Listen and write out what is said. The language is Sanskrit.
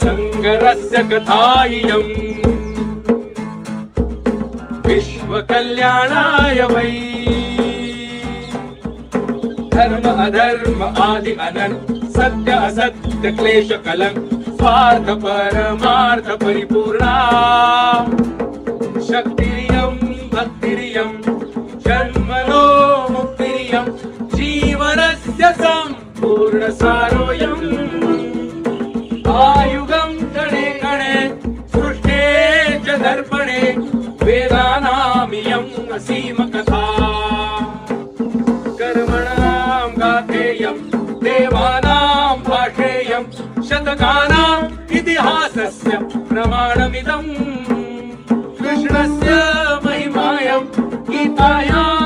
शङ्करस्य कथायम् विश्वकल्याणाय वै। धर्म अधर्म आदि अनंत सत्य असत्य क्लेश कलंक स्वार्थ परमार्थ परिपूर्णा शक्तिरियं भक्तिरियं जन्मनो मुक्तिरियं जीवनस्य संपूर्ण सारोऽयम्। आयुगं गणे गणे सृष्टे च दर्पणे वेदानामियं असीम कथा। कर्मणां गाथेयं देवानां भाषेयं शतकानाम् इतिहासस्य प्रमाणमिदम्। कृष्णस्य महिमायं गीतायां